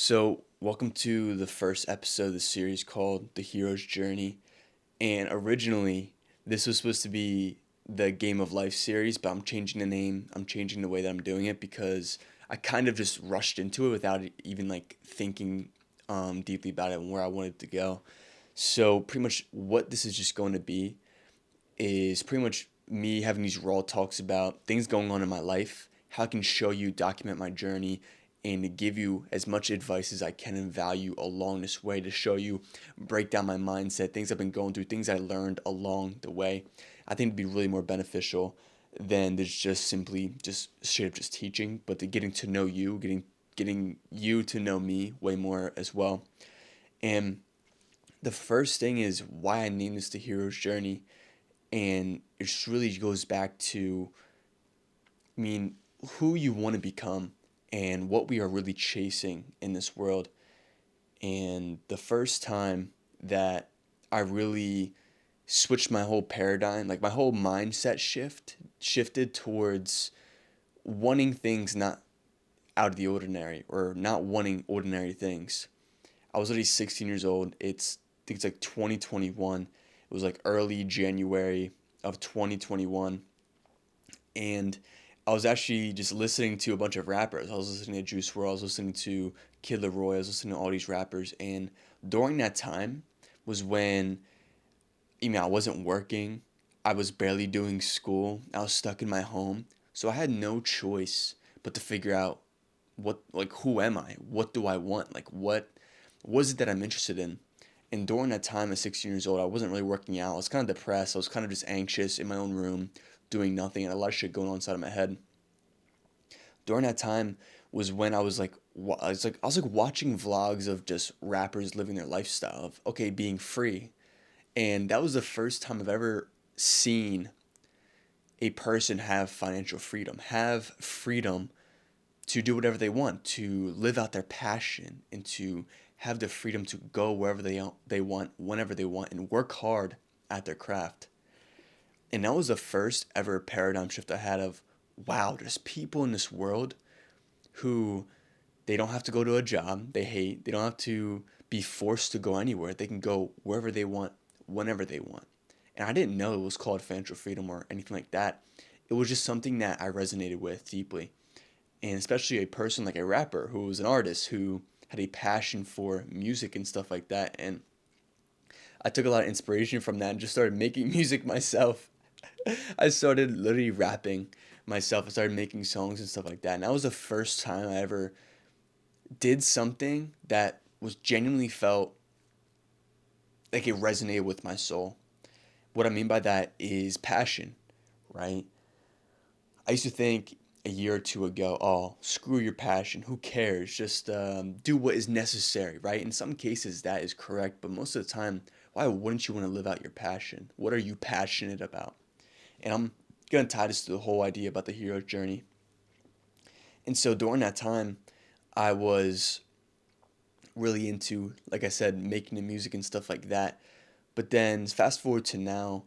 So, welcome to the first episode of the series called The Hero's Journey. And originally, this was supposed to be the Game of Life series, but I'm changing the name. I'm changing the way that I'm doing it because I kind of just rushed into it without even thinking deeply about it and where I wanted to go. So, pretty much what this is just going to be is pretty much me having these raw talks about things going on in my life, how I can show you, document my journey, and to give you as much advice as I can and value along this way to show you, break down my mindset, things I've been going through, things I learned along the way. I think it'd be really more beneficial than there's just simply just straight up just teaching, but to getting to know you, getting you to know me way more as well. And the first thing is why I named this the hero's journey, and it just really goes back to, I mean, who you want to become and what we are really chasing in this world. And the first time that I really switched my whole paradigm, like my whole mindset shifted towards wanting things not out of the ordinary or not wanting ordinary things. I was already 16 years old. I think it's like 2021. It was like early January of 2021, and I was actually just listening to a bunch of rappers. I was listening to Juice WRLD, I was listening to Kid Leroy, I was listening to all these rappers, and during that time was when, I wasn't working, I was barely doing school, I was stuck in my home, so I had no choice but to figure out who am I? What do I want? What was it that I'm interested in? And during that time at 16 years old, I wasn't really working out. I was kind of depressed. I was kind of just anxious in my own room, doing nothing, and a lot of shit going on inside of my head. During that time was when I was like watching vlogs of just rappers living their lifestyle of being free, and that was the first time I've ever seen a person have financial freedom, have freedom to do whatever they want, to live out their passion, and to have the freedom to go wherever they want, whenever they want, and work hard at their craft. And that was the first ever paradigm shift I had of, wow, there's people in this world who they don't have to go to a job they hate. They don't have to be forced to go anywhere. They can go wherever they want, whenever they want. And I didn't know it was called financial freedom or anything like that. It was just something that I resonated with deeply. And especially a person like a rapper who was an artist who had a passion for music and stuff like that. And I took a lot of inspiration from that and just started making music myself. I started literally rapping myself. I started making songs and stuff like that. And that was the first time I ever did something that was genuinely felt like it resonated with my soul. What I mean by that is passion, right? I used to think a year or two ago, oh, screw your passion. Who cares? Just do what is necessary, right? In some cases, that is correct. But most of the time, why wouldn't you want to live out your passion? What are you passionate about? And I'm going to tie this to the whole idea about the hero journey. And so during that time, I was really into, like I said, making the music and stuff like that. But then fast forward to now,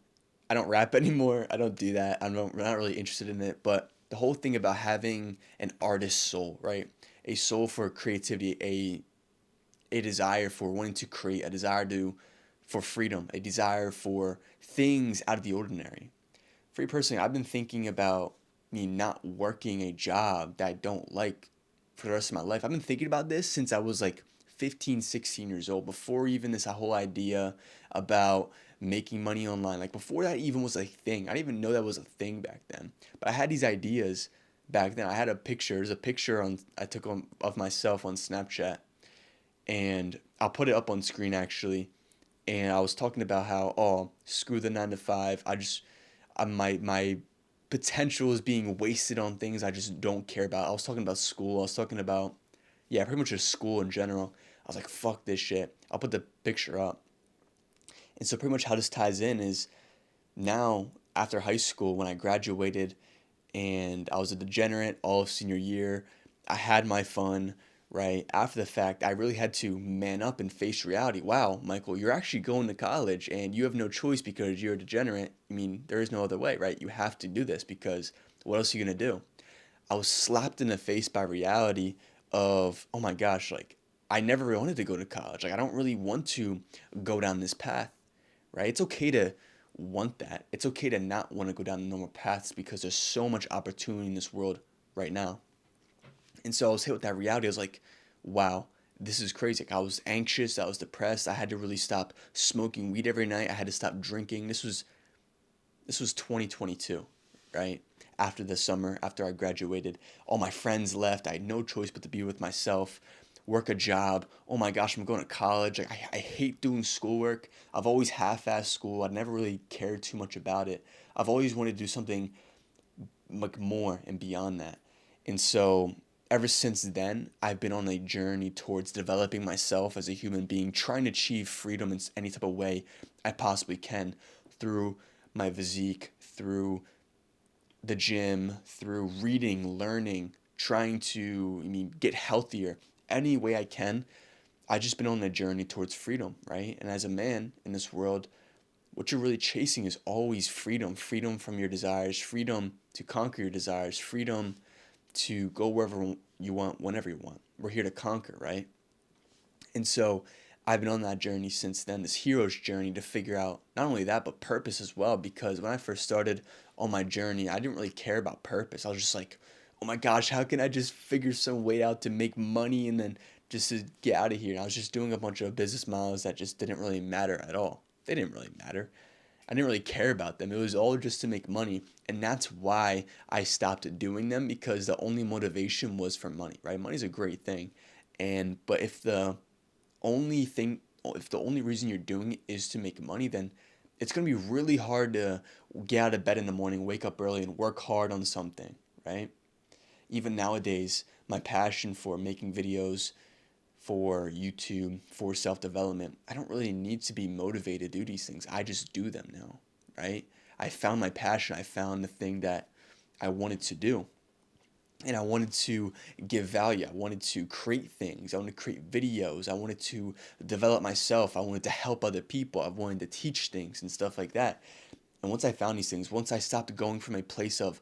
I don't rap anymore. I don't do that. I'm not really interested in it. But the whole thing about having an artist soul, right? A soul for creativity, a desire for wanting to create, a desire to for freedom, a desire for things out of the ordinary. For me personally, I've been thinking about me not working a job that I don't like for the rest of my life. I've been thinking about this since I was like 15, 16 years old, before even this whole idea about making money online. Like before that even was a thing. I didn't even know that was a thing back then. But I had these ideas back then. I had a picture. There's a picture I took of myself on Snapchat, and I'll put it up on screen actually. And I was talking about how, oh, screw the 9 to 5. My potential is being wasted on things I just don't care about. I was talking about school. I was talking about, yeah, pretty much just school in general. I was like, fuck this shit. I'll put the picture up. And so pretty much how this ties in is now after high school when I graduated and I was a degenerate all of senior year, I had my fun, right? After the fact, I really had to man up and face reality. Wow, Michael, you're actually going to college and you have no choice because you're a degenerate. I mean, there is no other way, right? You have to do this because what else are you going to do? I was slapped in the face by reality of, oh my gosh, like I never really wanted to go to college. Like, I don't really want to go down this path, right? It's okay to want that. It's okay to not want to go down the normal paths because there's so much opportunity in this world right now. And so I was hit with that reality. I was like, wow, this is crazy. Like, I was anxious. I was depressed. I had to really stop smoking weed every night. I had to stop drinking. This was 2022, right? After the summer, after I graduated, all my friends left. I had no choice but to be with myself, work a job. Oh my gosh, I'm going to college. Like, I hate doing schoolwork. I've always half-assed school. I never really cared too much about it. I've always wanted to do something like more and beyond that. And so ever since then, I've been on a journey towards developing myself as a human being, trying to achieve freedom in any type of way I possibly can through my physique, through the gym, through reading, learning, trying to get healthier any way I can. I've just been on a journey towards freedom, right? And as a man in this world, what you're really chasing is always freedom. Freedom from your desires, freedom to conquer your desires, freedom to go wherever you want, whenever you want. We're here to conquer, right? And so I've been on that journey since then, this hero's journey to figure out not only that, but purpose as well. Because when I first started on my journey, I didn't really care about purpose. I was just like, oh my gosh, how can I just figure some way out to make money and then just to get out of here? And I was just doing a bunch of business models that just didn't really matter at all. They didn't really matter. I didn't really care about them. It was all just to make money. And that's why I stopped doing them, because the only motivation was for money, right? Money's a great thing. But only thing if the only reason you're doing it is to make money, then it's going to be really hard to get out of bed in the morning, wake up early and work hard on something, right? Even nowadays, my passion for making videos, for YouTube, for self-development, I don't really need to be motivated to do these things. I just do them now, right? I found my passion. I found the thing that I wanted to do. And I wanted to give value. I wanted to create things. I wanted to create videos. I wanted to develop myself. I wanted to help other people. I wanted to teach things and stuff like that. And once I found these things, once I stopped going from a place of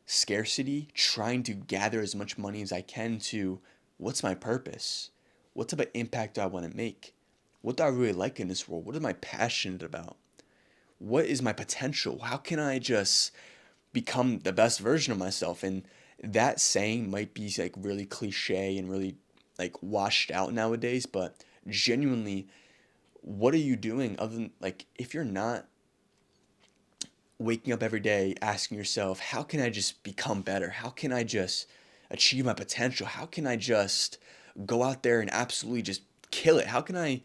scarcity, trying to gather as much money as I can, to what's my purpose? What type of impact do I want to make? What do I really like in this world? What am I passionate about? What is my potential? How can I just become the best version of myself? And that saying might be like really cliche and really like washed out nowadays, but genuinely, what are you doing other than, like, if you're not waking up every day asking yourself, how can I just become better? How can I just achieve my potential? How can I just go out there and absolutely just kill it? How can I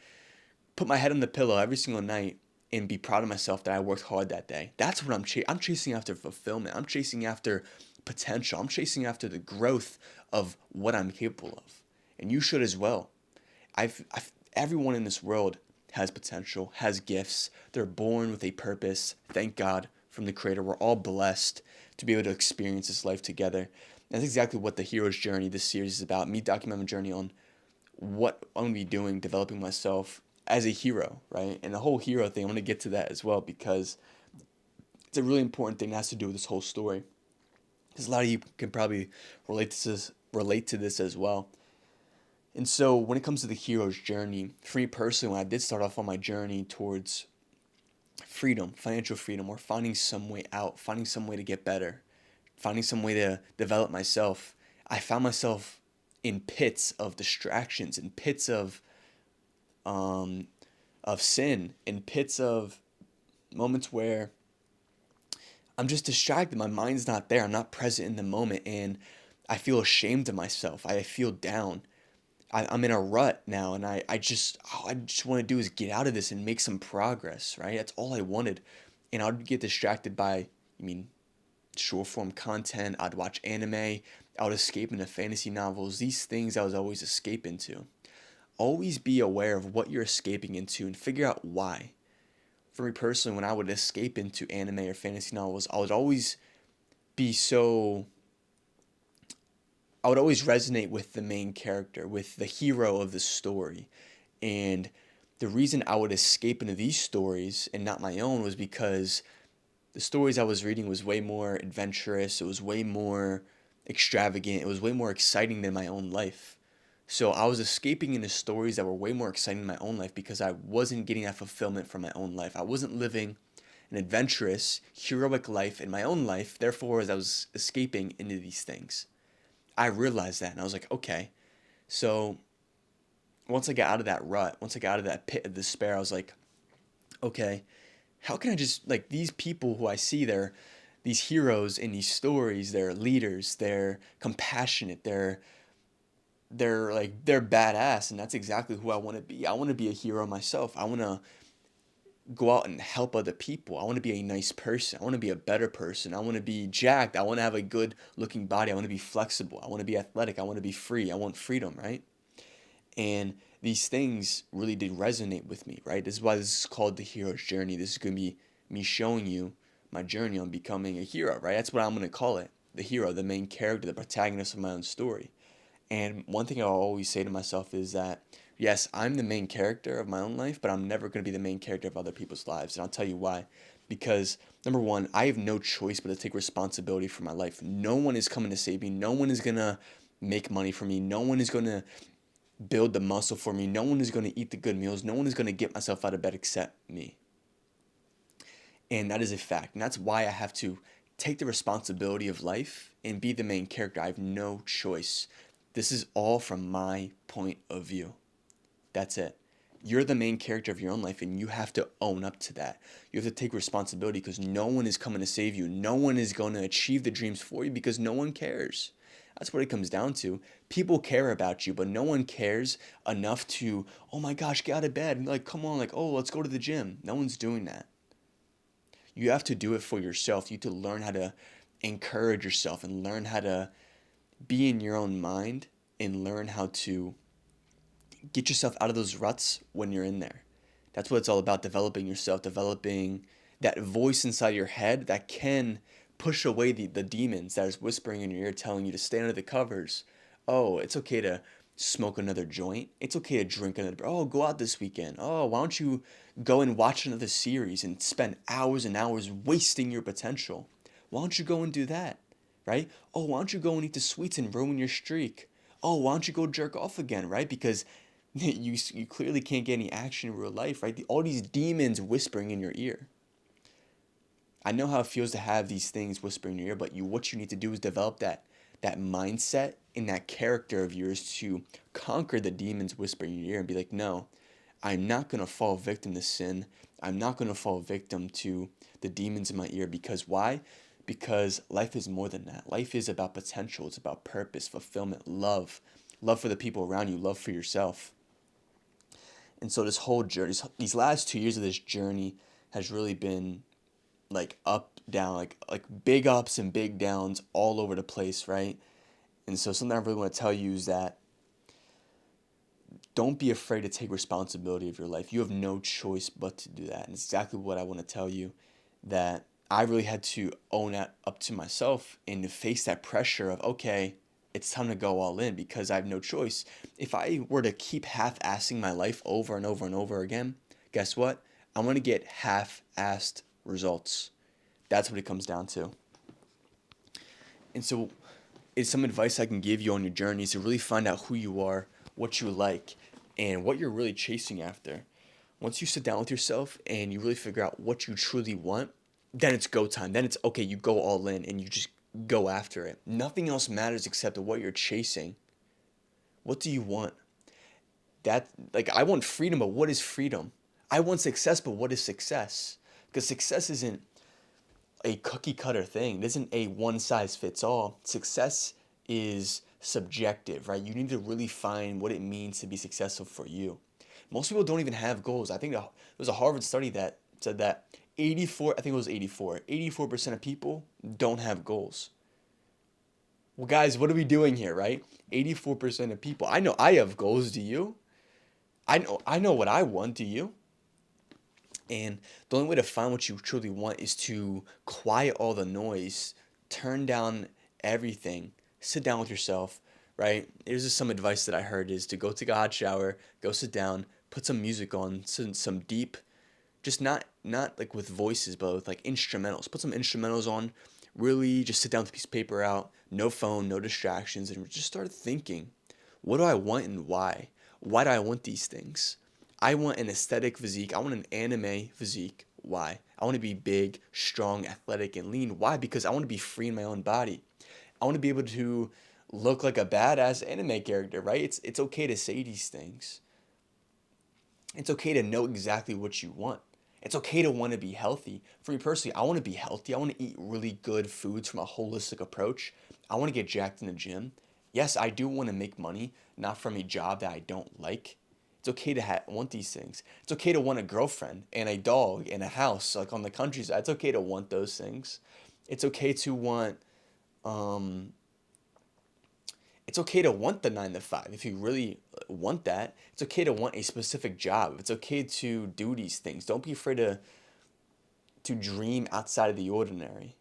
put my head on the pillow every single night and be proud of myself that I worked hard that day? That's what I'm chasing after fulfillment. I'm chasing after potential. I'm chasing after the growth of what I'm capable of. And you should as well. Everyone in this world has potential, has gifts. They're born with a purpose. Thank God from the Creator. We're all blessed to be able to experience this life together. And that's exactly what the hero's journey, this series, is about. Me documenting my journey on what I'm going to be doing, developing myself as a hero, right? And the whole hero thing, I'm going to get to that as well, because it's a really important thing that has to do with this whole story. Because a lot of you can probably relate to this as well. And so when it comes to the hero's journey, for me personally, when I did start off on my journey towards freedom, financial freedom, or finding some way out, finding some way to get better, finding some way to develop myself, I found myself in pits of distractions, in pits of sin, in pits of moments where I'm just distracted. My mind's not there. I'm not present in the moment, and I feel ashamed of myself. I feel down. I'm in a rut now, and all I just want to do is get out of this and make some progress, right? That's all I wanted. And I'd get distracted by, short form content. I'd watch anime. I would escape into fantasy novels. These things I was always escape into. Always be aware of what you're escaping into and figure out why. For me personally, when I would escape into anime or fantasy novels, be so I would always resonate with the main character, with the hero of the story. And the reason I would escape into these stories and not my own was because the stories I was reading was way more adventurous. It was way more extravagant. It was way more exciting than my own life. So I was escaping into stories that were way more exciting in my own life because I wasn't getting that fulfillment from my own life. I wasn't living an adventurous, heroic life in my own life. Therefore, as I was escaping into these things, I realized that and I was like, okay. So once I got out of that rut, once I got out of that pit of despair, I was like, okay, how can I just, like, these people who I see, they're these heroes in these stories, they're leaders, they're compassionate, they're badass, and that's exactly who I want to be. I want to be a hero myself. I want to go out and help other people. I want to be a nice person. I want to be a better person. I want to be jacked. I want to have a good looking body. I want to be flexible. I want to be athletic. I want to be free. I want freedom, right? And these things really did resonate with me, right? This is why this is called the hero's journey. This is going to be me showing you my journey on becoming a hero, right? That's what I'm going to call it. The hero, the main character, the protagonist of my own story. And one thing I'll always say to myself is that, yes, I'm the main character of my own life, but I'm never going to be the main character of other people's lives. And I'll tell you why. Because, number one, I have no choice but to take responsibility for my life. No one is coming to save me. No one is going to make money for me. No one is going to build the muscle for me. No one is going to eat the good meals. No one is going to get myself out of bed except me. And that is a fact. And that's why I have to take the responsibility of life and be the main character. I have no choice. This is all from my point of view. That's it. You're the main character of your own life and you have to own up to that. You have to take responsibility because no one is coming to save you. No one is going to achieve the dreams for you because no one cares. That's what it comes down to. People care about you, but no one cares enough to, oh my gosh, get out of bed. Like, come on, like, oh, let's go to the gym. No one's doing that. You have to do it for yourself. You have to learn how to encourage yourself and learn how to be in your own mind and learn how to get yourself out of those ruts when you're in there. That's what it's all about, developing yourself, developing that voice inside your head that can push away the demons that is whispering in your ear telling you to stay under the covers. Oh, it's okay to smoke another joint. It's okay to drink another. Oh, go out this weekend. Oh, why don't you go and watch another series and spend hours and hours wasting your potential? Why don't you go and do that? Right? Oh, why don't you go and eat the sweets and ruin your streak? Oh, why don't you go jerk off again, right? Because you clearly can't get any action in real life, right? All these demons whispering in your ear. I know how it feels to have these things whispering in your ear, but what you need to do is develop that mindset and that character of yours to conquer the demons whispering in your ear and be like, no, I'm not going to fall victim to sin. I'm not going to fall victim to the demons in my ear. Because why? Because life is more than that. Life is about potential. It's about purpose, fulfillment, love. Love for the people around you, love for yourself. And so this whole journey, these last 2 years of this journey has really been like up, down, like big ups and big downs all over the place, right? And so something I really want to tell you is that don't be afraid to take responsibility of your life. You have no choice but to do that. And it's exactly what I want to tell you, that I really had to own that up to myself and to face that pressure of, okay, it's time to go all in because I have no choice. If I were to keep half-assing my life over and over and over again, guess what? I'm going to get half-assed results. That's what it comes down to. And so it's some advice I can give you on your journey is to really find out who you are, what you like, and what you're really chasing after. Once you sit down with yourself and you really figure out what you truly want, then it's go time. Then it's okay, you go all in and you just go after it. Nothing else matters except what you're chasing. What do you want? I want freedom, but what is freedom? I want success, but what is success? Because success isn't a cookie cutter thing. It isn't a one size fits all. Success is subjective, right? You need to really find what it means to be successful for you. Most people don't even have goals. I think there was a Harvard study that said that 84% of people don't have goals. Well, guys, what are we doing here, right? 84% of people. I know I have goals. Do you? I know what I want. Do you? And the only way to find what you truly want is to quiet all the noise, turn down everything, sit down with yourself, right? Here's just some advice that I heard is to go take a hot shower, go sit down, put some music on, some deep, just not like with voices, but with like instrumentals. Put some instrumentals on, really just sit down with a piece of paper out, no phone, no distractions, and just start thinking. What do I want and why? Why do I want these things? I want an aesthetic physique. I want an anime physique. Why? I want to be big, strong, athletic, and lean. Why? Because I want to be free in my own body. I want to be able to look like a badass anime character, right? It's okay to say these things. It's okay to know exactly what you want. It's okay to want to be healthy. For me personally, I want to be healthy. I want to eat really good foods from a holistic approach. I want to get jacked in the gym. Yes, I do want to make money, not from a job that I don't like. It's okay to want these things. It's okay to want a girlfriend and a dog and a house, like on the countryside. It's okay to want those things. It's okay to want um, it's okay to want the 9 to 5 if you really want that. It's okay to want a specific job. It's okay to do these things. Don't be afraid to dream outside of the ordinary.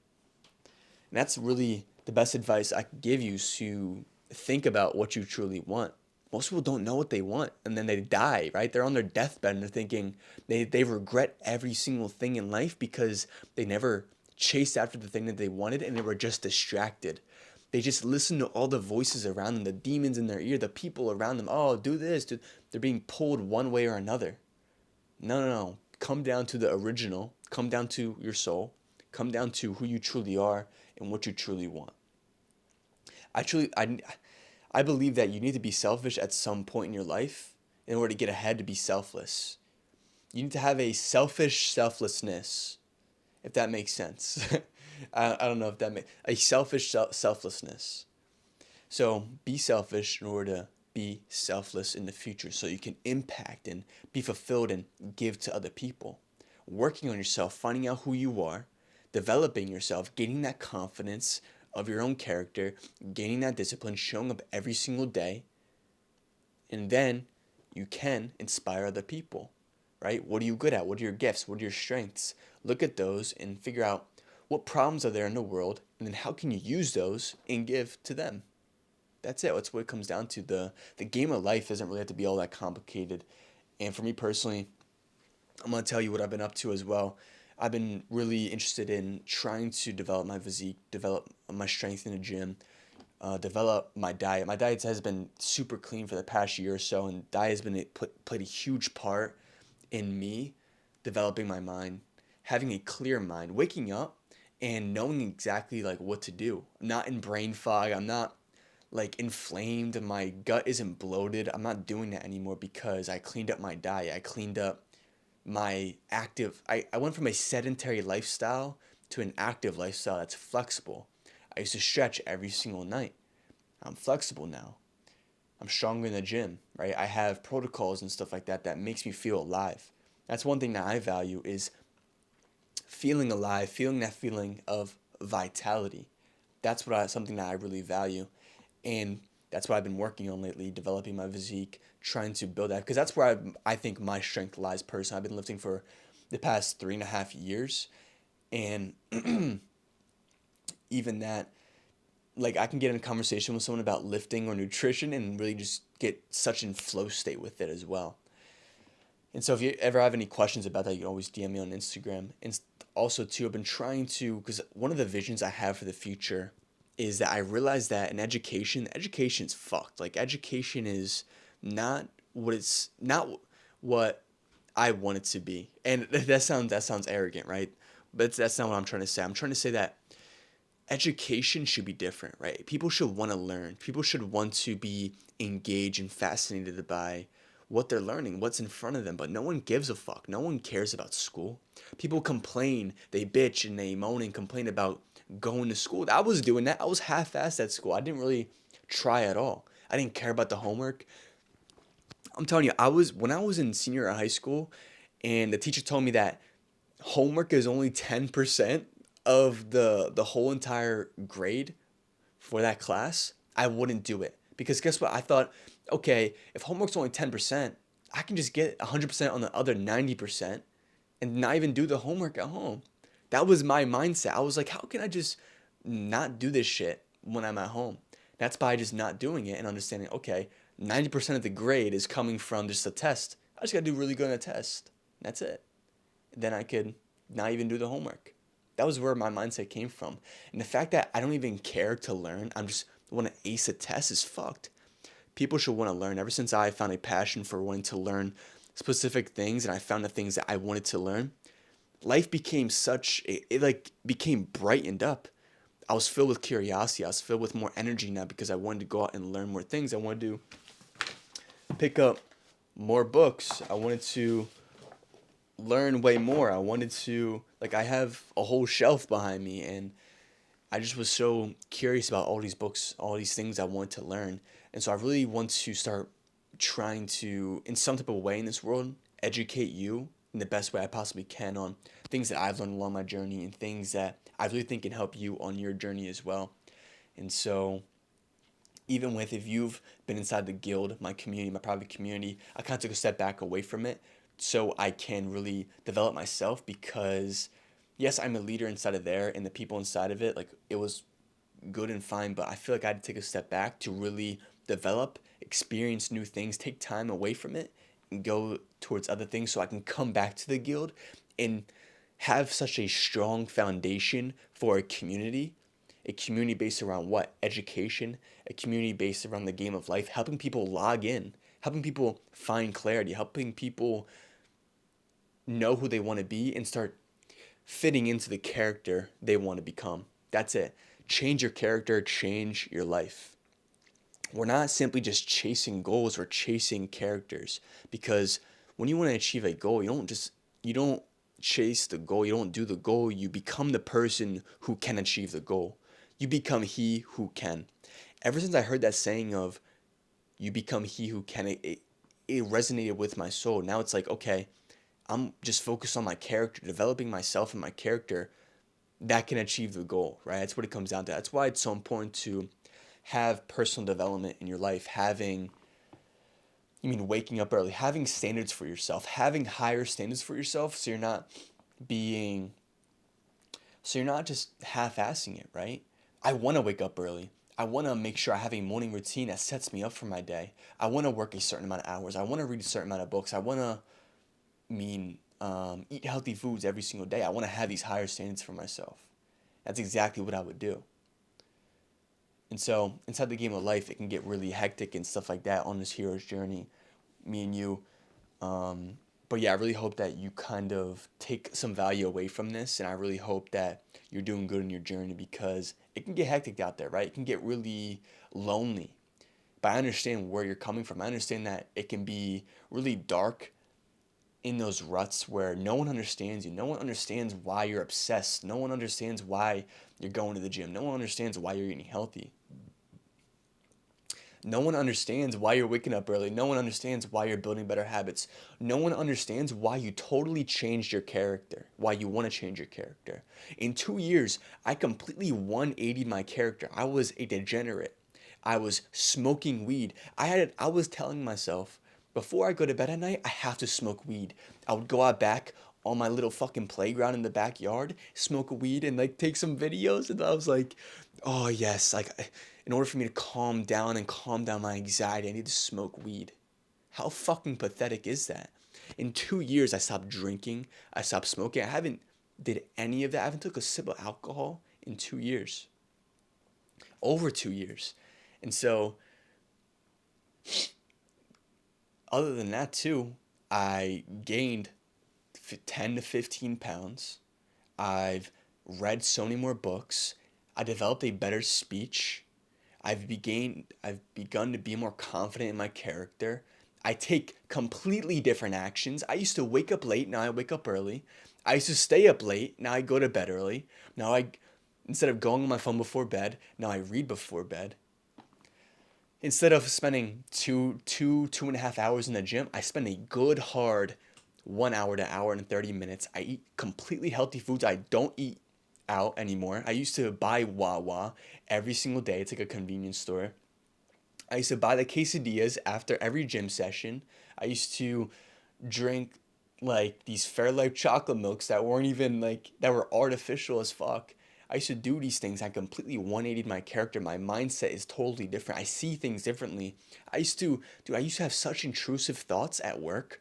And that's really the best advice I could give you, is to think about what you truly want. Most people don't know what they want, and then they die, right? They're on their deathbed and they're thinking they regret every single thing in life because they never chased after the thing that they wanted and they were just distracted. They just listen to all the voices around them, the demons in their ear, the people around them. Oh, do this. They're being pulled one way or another. No, no, no. Come down to the original. Come down to your soul. Come down to who you truly are and what you truly want. I believe that you need to be selfish at some point in your life in order to get ahead, to be selfless. You need to have a selfish selflessness, if that makes sense. I don't know if that makes a selfish selflessness. So be selfish in order to be selfless in the future, so you can impact and be fulfilled and give to other people. Working on yourself, finding out who you are, developing yourself, gaining that confidence of your own character, gaining that discipline, showing up every single day, and then you can inspire other people, right? What are you good at? What are your gifts? What are your strengths? Look at those and figure out what problems are there in the world, and then how can you use those and give to them. That's it. That's what it comes down to. The game of life doesn't really have to be all that complicated. And for me personally, I'm going to tell you what I've been up to as well. I've been really interested in trying to develop my physique, develop my strength in the gym, develop my diet. My diet has been super clean for the past year or so, and diet has been played a huge part in me developing my mind, having a clear mind, waking up and knowing exactly like what to do. I'm not in brain fog. I'm not like inflamed. My gut isn't bloated. I'm not doing that anymore because I cleaned up my diet. I cleaned up my active. I went from a sedentary lifestyle to an active lifestyle that's flexible. I used to stretch every single night. I'm flexible now. I'm stronger in the gym, right? I have protocols and stuff like that that makes me feel alive. That's one thing that I value, is feeling alive, feeling that feeling of vitality. That's something that I really value, and that's what I've been working on lately, developing my physique, trying to build that, because that's where I think my strength lies personally. I've been lifting for the past 3.5 years, and even that, like, I can get in a conversation with someone about lifting or nutrition and really just get such in flow state with it as well. And so if you ever have any questions about that, you can always DM me on Instagram. And also too, I've been trying to, because one of the visions I have for the future is that I realize that in education's fucked. Like, education is not not what I want it to be. And that sounds arrogant, right? But that's not what I'm trying to say. I'm trying to say that education should be different, right? People should want to learn. People should want to be engaged and fascinated by what they're learning, what's in front of them. But no one gives a fuck. No one cares about school. People complain, they bitch and they moan and complain about going to school. I was doing that. I was half-assed at school. I didn't really try at all. I didn't care about the homework. I'm telling you, when I was in senior year of high school, and the teacher told me that homework is only 10% of the whole entire grade for that class, I wouldn't do it. Because guess what? I thought, okay, if homework's only 10%, I can just get 100% on the other 90% and not even do the homework at home. That was my mindset. I was like, how can I just not do this shit when I'm at home? That's by just not doing it and understanding, okay, 90% of the grade is coming from just a test. I just got to do really good on a test. That's it. Then I could not even do the homework. That was where my mindset came from. And the fact that I don't even care to learn, I'm just want to ace a test is fucked. people should want to learn. Ever since I found a passion for wanting to learn specific things, and I found the things that I wanted to learn, life became it like became brightened up. I was filled with curiosity. I was filled with more energy now because I wanted to go out and learn more things. I wanted to pick up more books. I wanted to learn way more. I wanted to, like, I have a whole shelf behind me, and I just was so curious about all these books, all these things I wanted to learn. And so I really want to start trying to, in some type of way in this world, educate you in the best way I possibly can on things that I've learned along my journey and things that I really think can help you on your journey as well. And so, even with if you've been inside the guild, my community, my private community, I kind of took a step back away from it so I can really develop myself because, yes, I'm a leader inside of there and the people inside of it, like, it was good and fine, but I feel like I had to take a step back to really develop, experience new things, take time away from it, and go towards other things so I can come back to the guild and have such a strong foundation for a community based around what? Education, a community based around the game of life, helping people log in, helping people find clarity, helping people know who they want to be and start fitting into the character they want to become. That's it. Change your character, change your life. We're not simply just chasing goals, we're chasing characters. Because when you want to achieve a goal, you don't chase the goal, you don't do the goal, you become the person who can achieve the goal. You become he who can. Ever since I heard that saying of you become he who can, it resonated with my soul. Now it's like, okay, I'm just focused on my character, developing myself and my character that can achieve the goal, right? That's what it comes down to. That's why it's so important to have personal development in your life, waking up early, having standards for yourself, having higher standards for yourself being, so you're not just half-assing it, right? I want to wake up early. I want to make sure I have a morning routine that sets me up for my day. I want to work a certain amount of hours. I want to read a certain amount of books. I want to, eat healthy foods every single day. I want to have these higher standards for myself. That's exactly what I would do. And so, inside the game of life, it can get really hectic and stuff like that on this hero's journey, me and you. But yeah, I really hope that you kind of take some value away from this, and I really hope that you're doing good in your journey because it can get hectic out there, right? It can get really lonely. But I understand where you're coming from. I understand that it can be really dark in those ruts where no one understands you. No one understands why you're obsessed. No one understands why you're going to the gym. No one understands why you're eating healthy. No one understands why you're waking up early. No one understands why you're building better habits. No one understands why you totally changed your character, why you want to change your character. In 2 years, I completely 180'd my character. I was a degenerate. I was smoking weed. I was telling myself, before I go to bed at night, I have to smoke weed. I would go out back on my little fucking playground in the backyard, smoke a weed and like take some videos. And I was like, oh yes, like in order for me to calm down and calm down my anxiety, I need to smoke weed. How fucking pathetic is that? In 2 years, I stopped drinking. I stopped smoking. I haven't did any of that. I haven't took a sip of alcohol in 2 years. Over 2 years. And so, other than that too, I gained 10 to 15 pounds. I've read so many more books. I developed a better speech. I've begun to be more confident in my character. I take completely different actions. I used to wake up late, now I wake up early. I used to stay up late, now I go to bed early. Now instead of going on my phone before bed, now I read before bed. Instead of spending two and a half hours in the gym, I spend a good hard 1 hour to hour and 30 minutes. I eat completely healthy foods. I don't eat out anymore. I used to buy Wawa every single day. It's like a convenience store. I used to buy the quesadillas after every gym session. I used to drink like these Fairlife chocolate milks that weren't even like, that were artificial as fuck. I used to do these things. I completely 180'd my character. My mindset is totally different. I see things differently. I used to have such intrusive thoughts at work.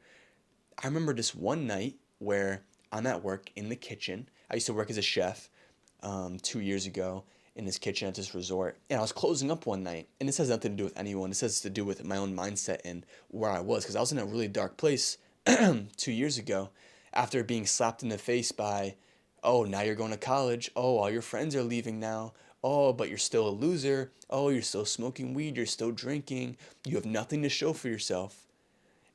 I remember this one night where I'm at work in the kitchen. I used to work as a chef 2 years ago, in this kitchen at this resort. And I was closing up one night, and this has nothing to do with anyone. This has to do with my own mindset and where I was, because I was in a really dark place 2 years ago after being slapped in the face by, oh, now you're going to college. Oh, all your friends are leaving now. Oh, but you're still a loser. Oh, you're still smoking weed. You're still drinking. You have nothing to show for yourself.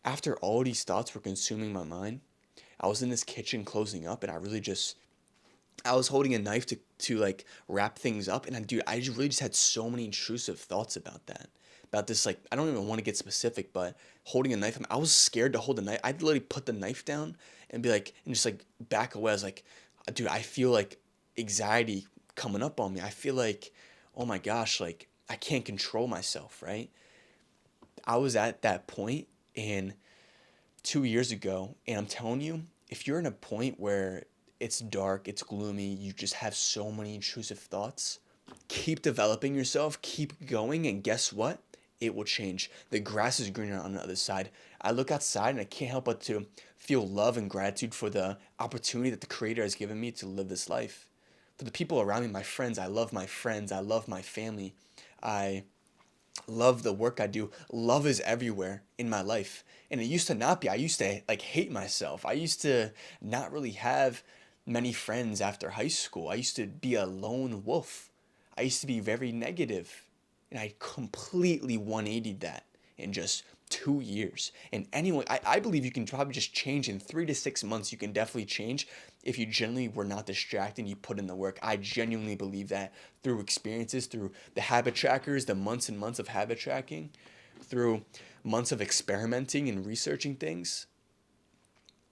After all these thoughts were consuming my mind, I was in this kitchen closing up, and I was holding a knife to like wrap things up, and I really just had so many intrusive thoughts about that. About this, like, I don't even want to get specific, but holding a knife, I was scared to hold the knife. I'd literally put the knife down and be like, and just like back away. I was like, dude, I feel like anxiety coming up on me. I feel like, oh my gosh, like I can't control myself, right? I was at that point, and 2 years ago, and I'm telling you, if you're in a point where it's dark, it's gloomy, you just have so many intrusive thoughts, keep developing yourself, keep going, and guess what? It will change. The grass is greener on the other side. I look outside and I can't help but to feel love and gratitude for the opportunity that the Creator has given me to live this life. For the people around me, my friends, I love my friends, I love my family. I love the work I do. Love is everywhere in my life. And it used to not be. I used to like hate myself. I used to not really have many friends after high school. I used to be a lone wolf. I used to be very negative. And I completely 180'd that in just 2 years. And anyway, I believe you can probably just change in 3 to 6 months. You can definitely change if you genuinely were not distracted and you put in the work. I genuinely believe that through experiences, through the habit trackers, the months and months of habit tracking, through months of experimenting and researching things.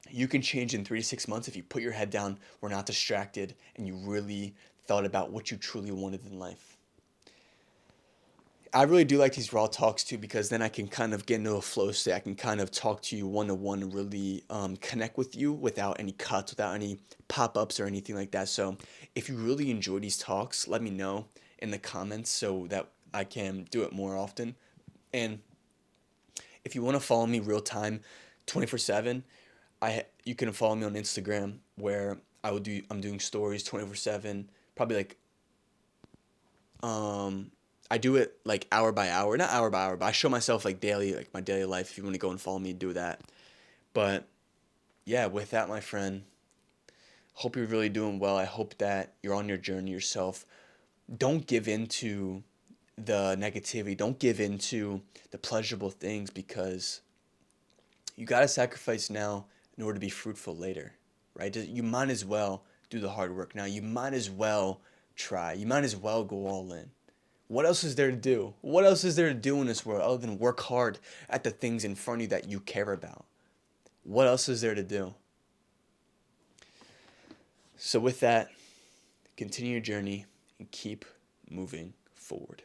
You can change in 3 to 6 months if you put your head down, were not distracted, and you really thought about what you truly wanted in life. I really do like these raw talks too, because then I can kind of get into a flow state. I can kind of talk to you one to one and really connect with you without any cuts, without any pop ups or anything like that. So if you really enjoy these talks, let me know in the comments so that I can do it more often. And if you want to follow me real time, 24/7, you can follow me on Instagram where I'm doing stories 24/7, probably like um I do it like hour by hour, not hour by hour, but I show myself like daily, like my daily life. If you want to go and follow me, do that. But yeah, with that, my friend, hope you're really doing well. I hope that you're on your journey yourself. Don't give in to the negativity. Don't give in to the pleasurable things, because you got to sacrifice now in order to be fruitful later, right? You might as well do the hard work now. You might as well try. You might as well go all in. What else is there to do? What else is there to do in this world other than work hard at the things in front of you that you care about? What else is there to do? So with that, continue your journey and keep moving forward.